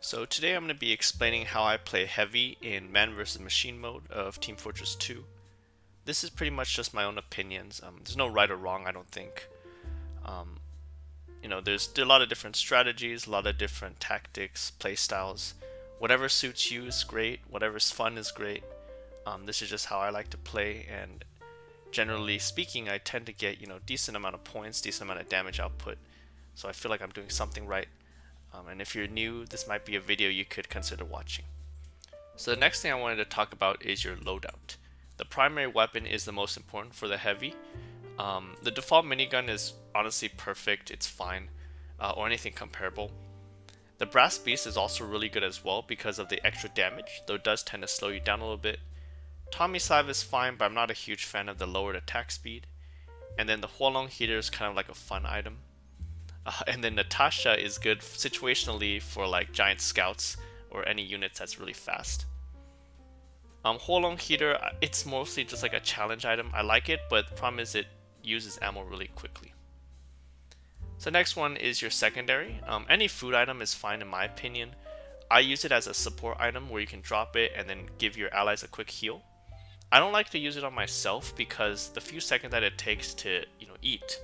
So today I'm going to be explaining how I play heavy in Man vs. Machine mode of Team Fortress 2. This is pretty much just my own opinions. There's no right or wrong, I don't think. Um, there's a lot of different strategies, a lot of different tactics, play styles. Whatever suits you is great. Whatever's fun is great. This is just how I like to play, and generally speaking, I tend to get decent amount of points, decent amount of damage output. So I feel like I'm doing something right. And if you're new, this might be a video you could consider watching. So the next thing I wanted to talk about is your loadout. The primary weapon is the most important for the heavy. The default minigun is honestly perfect, it's fine, or anything comparable. The brass beast is also really good as well because of the extra damage, though it does tend to slow you down a little bit. Tommy Slave is fine, but I'm not a huge fan of the lowered attack speed. And then the Huolong heater is kind of like a fun item. And then Natasha is good situationally for like giant scouts or any units that's really fast. Huolong heater, it's mostly just like a challenge item. I like it, but the problem is it uses ammo really quickly. So next one is your secondary. Any food item is fine in my opinion. I use it as a support item where you can drop it and then give your allies a quick heal. I don't like to use it on myself because the few seconds that it takes to eat,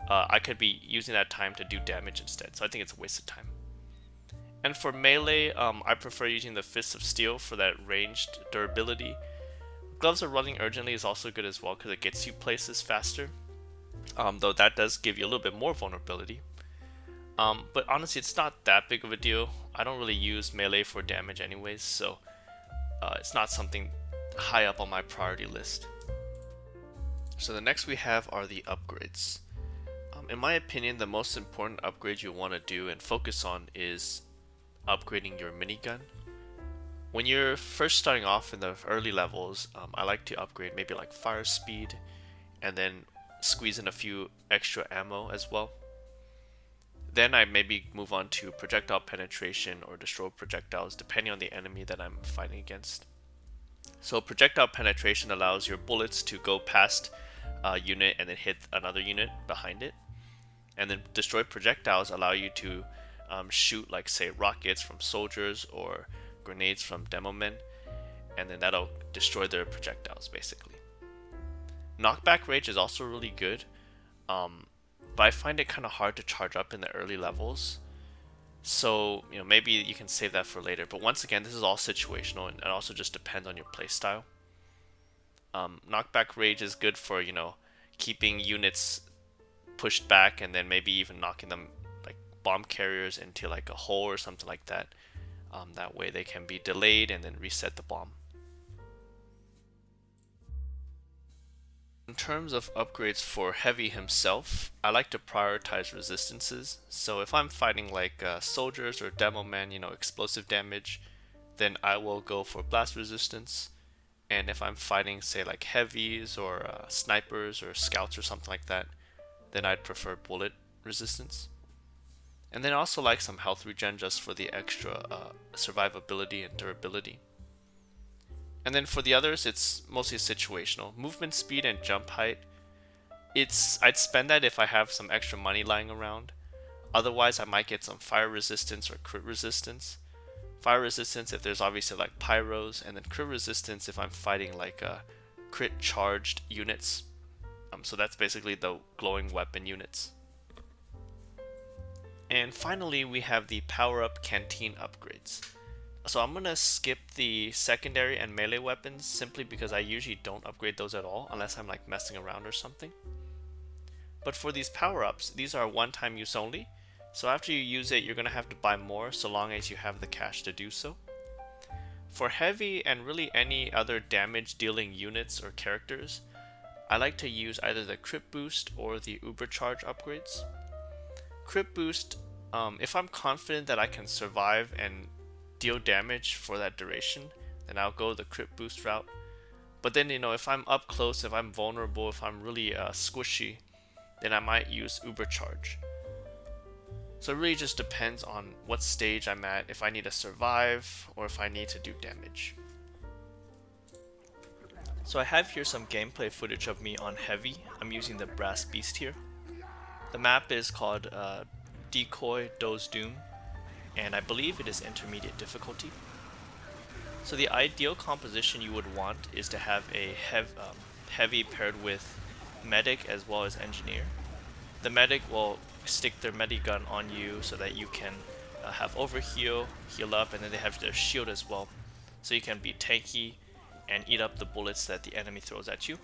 I could be using that time to do damage instead, so I think it's a waste of time. And for melee, I prefer using the Fists of Steel for that ranged durability. Gloves of Running Urgently is also good as well because it gets you places faster, though that does give you a little bit more vulnerability. But honestly, it's not that big of a deal. I don't really use melee for damage anyways, so it's not something high up on my priority list. So the next we have are the upgrades. In my opinion, the most important upgrade you want to do and focus on is upgrading your minigun. When you're first starting off in the early levels, I like to upgrade maybe like fire speed and then squeeze in a few extra ammo as well. Then I maybe move on to projectile penetration or destroy projectiles depending on the enemy that I'm fighting against. So projectile penetration allows your bullets to go past a unit and then hit another unit behind it. And then destroy projectiles allow you to shoot like say rockets from soldiers or grenades from demo men, and then that'll destroy their projectiles basically. Knockback rage is also really good, but I find it kind of hard to charge up in the early levels. So maybe you can save that for later. But once again, this is all situational and it also just depends on your playstyle. Knockback rage is good for keeping units pushed back and then maybe even knocking them like bomb carriers into like a hole or something like that. That way they can be delayed and then reset the bomb. In terms of upgrades for heavy himself, I like to prioritize resistances. So if I'm fighting like soldiers or demo men, explosive damage, then I will go for blast resistance. And if I'm fighting say like heavies or snipers or scouts or something like that, then I'd prefer bullet resistance. And then I also like some health regen just for the extra survivability and durability. And then for the others, it's mostly situational. Movement speed and jump height, I'd spend that if I have some extra money lying around. Otherwise, I might get some fire resistance or crit resistance. Fire resistance if there's obviously like pyros, and then crit resistance if I'm fighting like crit charged units. So that's basically the glowing weapon units. And finally, we have the power-up canteen upgrades. So I'm going to skip the secondary and melee weapons simply because I usually don't upgrade those at all unless I'm like messing around or something. But for these power-ups, these are one-time use only. So after you use it, you're going to have to buy more so long as you have the cash to do so. For heavy and really any other damage dealing units or characters, I like to use either the crit boost or the uber charge upgrades. Crit boost, if I'm confident that I can survive and deal damage for that duration, then I'll go the crit boost route. But then if I'm up close, if I'm vulnerable, if I'm really squishy, then I might use uber charge. So it really just depends on what stage I'm at, if I need to survive or if I need to do damage. So I have here some gameplay footage of me on heavy. I'm using the brass beast here. The map is called Decoy Do's Doom. and I believe it is intermediate difficulty. So the ideal composition you would want is to have a heavy paired with medic as well as engineer. The medic will stick their medigun on you so that you can have overheal, heal up, and then they have their shield as well, so you can be tanky and eat up the bullets that the enemy throws at you.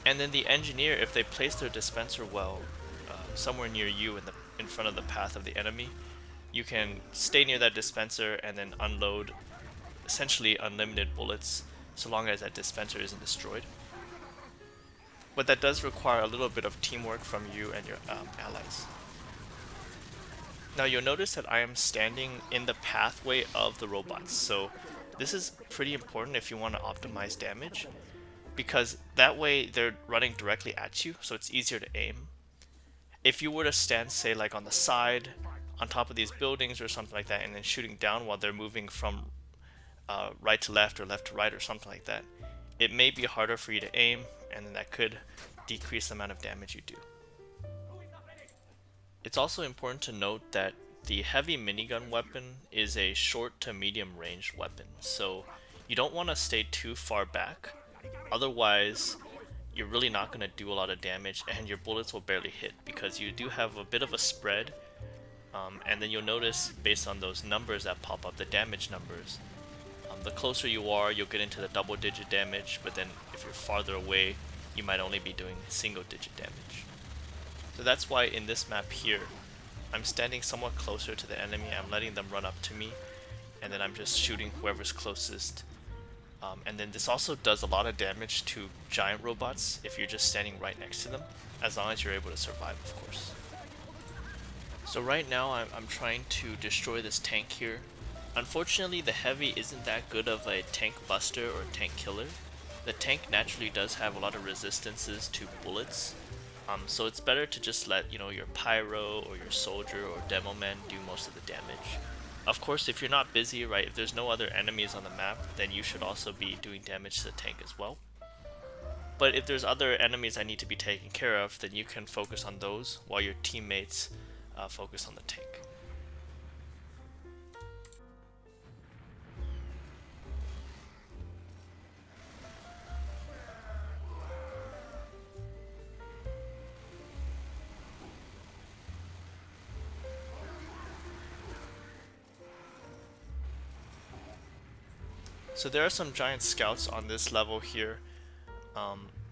And then the engineer, if they place their dispenser well somewhere near you in front of the path of the enemy, you can stay near that dispenser and then unload essentially unlimited bullets so long as that dispenser isn't destroyed. But that does require a little bit of teamwork from you and your allies. Now you'll notice that I am standing in the pathway of the robots, so this is pretty important if you want to optimize damage, because that way they're running directly at you, so it's easier to aim. If you were to stand, say, like on the side, on top of these buildings or something like that, and then shooting down while they're moving from right to left or left to right or something like that, it may be harder for you to aim, and then that could decrease the amount of damage you do. It's also important to note that the heavy minigun weapon is a short to medium range weapon, so you don't want to stay too far back, otherwise you're really not going to do a lot of damage and your bullets will barely hit because you do have a bit of a spread. And then you'll notice based on those numbers that pop up, the damage numbers, the closer you are you'll get into the double digit damage, but then if you're farther away you might only be doing single digit damage. So that's why in this map here I'm standing somewhat closer to the enemy, I'm letting them run up to me, and then I'm just shooting whoever's closest. And then this also does a lot of damage to giant robots if you're just standing right next to them, as long as you're able to survive, of course. So right now I'm trying to destroy this tank here. Unfortunately the heavy isn't that good of a tank buster or tank killer. The tank naturally does have a lot of resistances to bullets, so it's better to just let your pyro or your soldier or demo man do most of the damage. Of course, if you're not busy, right, if there's no other enemies on the map, then you should also be doing damage to the tank as well. But if there's other enemies that need to be taken care of, then you can focus on those while your teammates focus on the tank. So there are some giant scouts on this level here.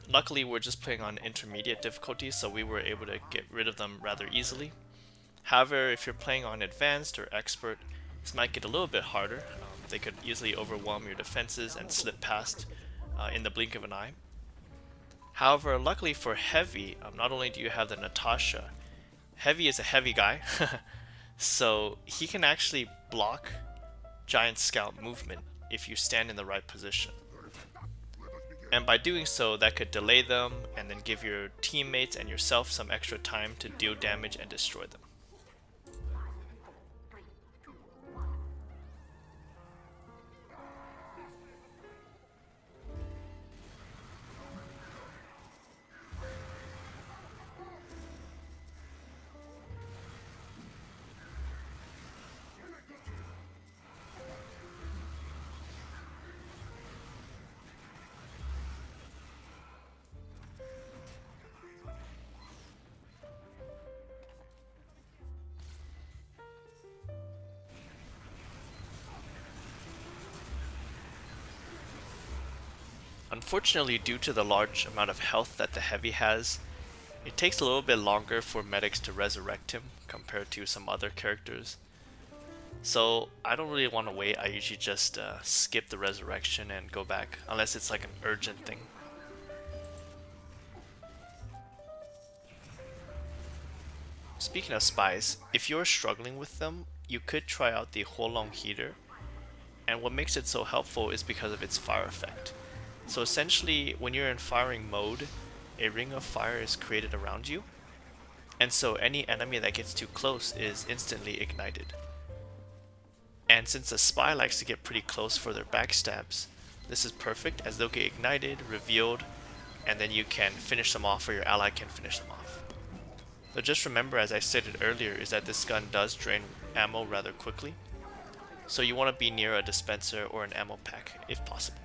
Luckily we're just playing on intermediate difficulty, so we were able to get rid of them rather easily. However, if you're playing on advanced or expert, this might get a little bit harder. They could easily overwhelm your defenses and slip past in the blink of an eye. However, luckily for heavy, not only do you have the Natasha, heavy is a heavy guy, so he can actually block giant scout movement if you stand in the right position. And by doing so, that could delay them and then give your teammates and yourself some extra time to deal damage and destroy them. Unfortunately, due to the large amount of health that the heavy has, it takes a little bit longer for medics to resurrect him compared to some other characters. So I don't really want to wait, I usually just skip the resurrection and go back, unless it's like an urgent thing. Speaking of spies, if you're struggling with them, you could try out the Holong heater, and what makes it so helpful is because of its fire effect. So essentially, when you're in firing mode, a ring of fire is created around you, and so any enemy that gets too close is instantly ignited. And since a spy likes to get pretty close for their backstabs, this is perfect as they'll get ignited, revealed, and then you can finish them off or your ally can finish them off. So just remember, as I stated earlier, is that this gun does drain ammo rather quickly. So you want to be near a dispenser or an ammo pack if possible.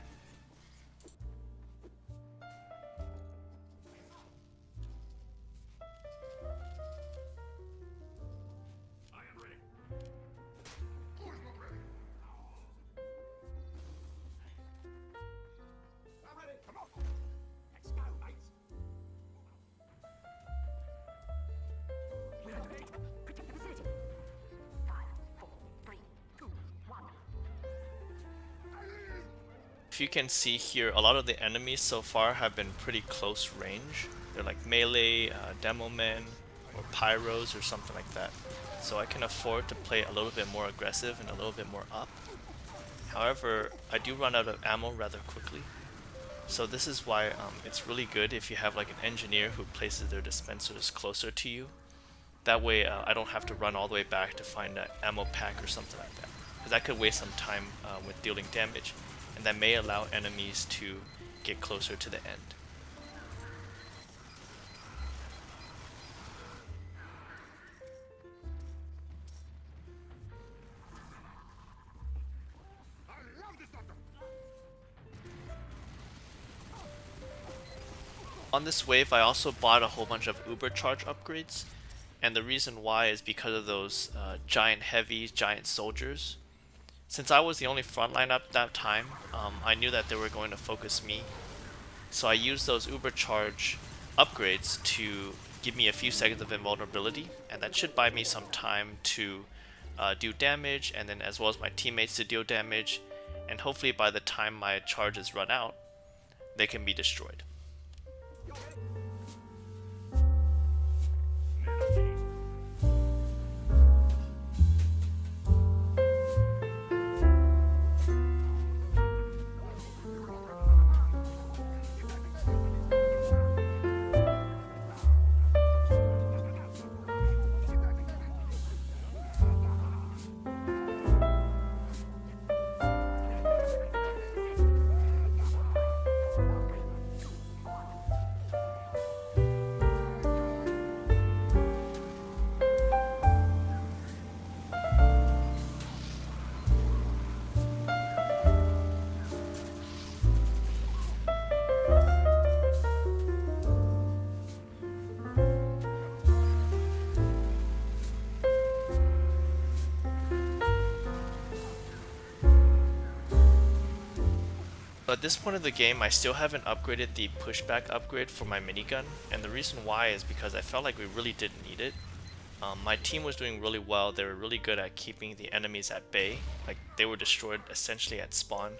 If you can see here, a lot of the enemies so far have been pretty close range. They're like melee, demo men, or pyros or something like that. So I can afford to play a little bit more aggressive and a little bit more up. However, I do run out of ammo rather quickly. So this is why it's really good if you have like an engineer who places their dispensers closer to you. That way I don't have to run all the way back to find an ammo pack or something like that. Because that could waste some time with dealing damage, and that may allow enemies to get closer to the end. On this wave, I also bought a whole bunch of Uber charge upgrades, and the reason why is because of those giant heavies, giant soldiers. Since I was the only frontline at that time, I knew that they were going to focus me, so I used those Uber charge upgrades to give me a few seconds of invulnerability, and that should buy me some time to do damage, and then as well as my teammates to deal damage, and hopefully by the time my charges run out, they can be destroyed. At this point of the game, I still haven't upgraded the pushback upgrade for my minigun, and the reason why is because I felt like we really didn't need it. My team was doing really well. They were really good at keeping the enemies at bay, like they were destroyed essentially at spawn.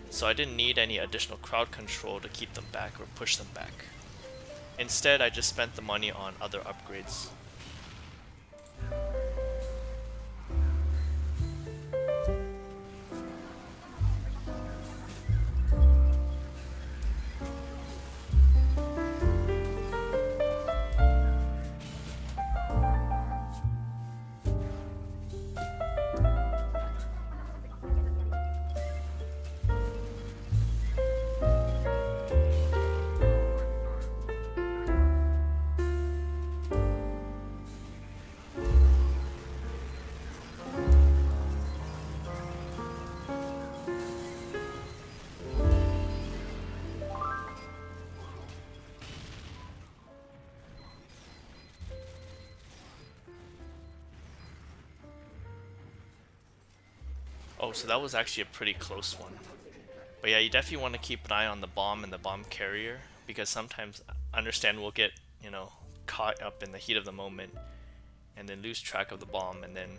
So I didn't need any additional crowd control to keep them back or push them back. Instead, I just spent the money on other upgrades. Oh, so that was actually a pretty close one. But yeah, you definitely want to keep an eye on the bomb and the bomb carrier, because sometimes, understand, we'll get, caught up in the heat of the moment and then lose track of the bomb, and then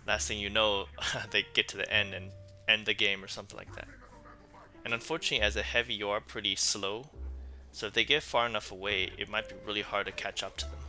last thing you know, they get to the end and end the game or something like that. And unfortunately, as a heavy, you are pretty slow, so if they get far enough away, it might be really hard to catch up to them.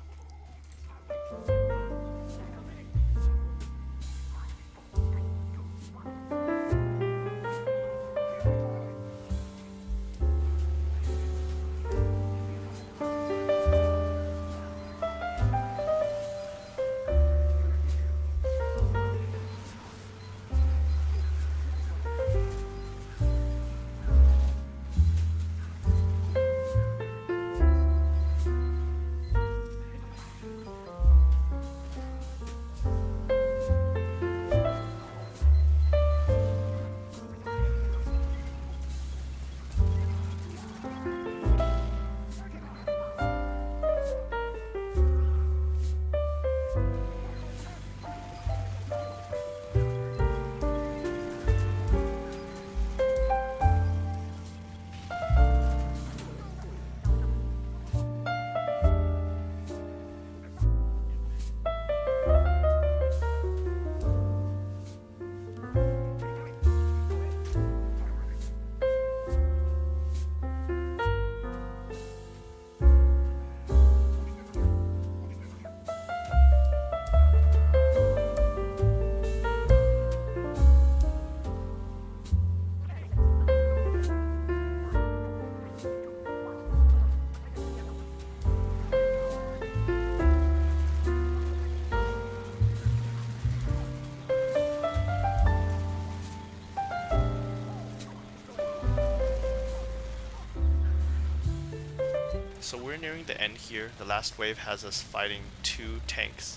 So we're nearing the end here. The last wave has us fighting 2 tanks,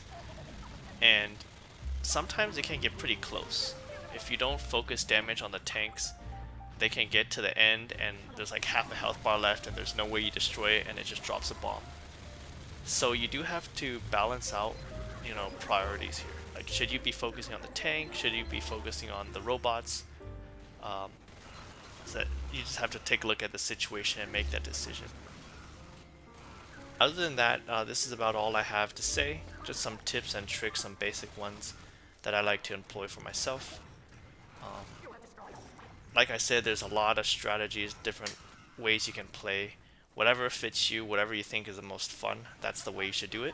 and sometimes it can get pretty close. If you don't focus damage on the tanks, they can get to the end and there's like half a health bar left and there's no way you destroy it and it just drops a bomb. So you do have to balance out, priorities here. Like, should you be focusing on the tank? Should you be focusing on the robots? Um, so you just have to take a look at the situation and make that decision. Other than that, this is about all I have to say. Just some tips and tricks, some basic ones that I like to employ for myself. Like I said, there's a lot of strategies, different ways you can play. Whatever fits you, whatever you think is the most fun, that's the way you should do it.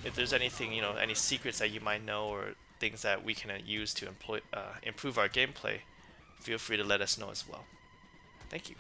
If there's anything, any secrets that you might know or things that we can use to improve our gameplay, feel free to let us know as well. Thank you.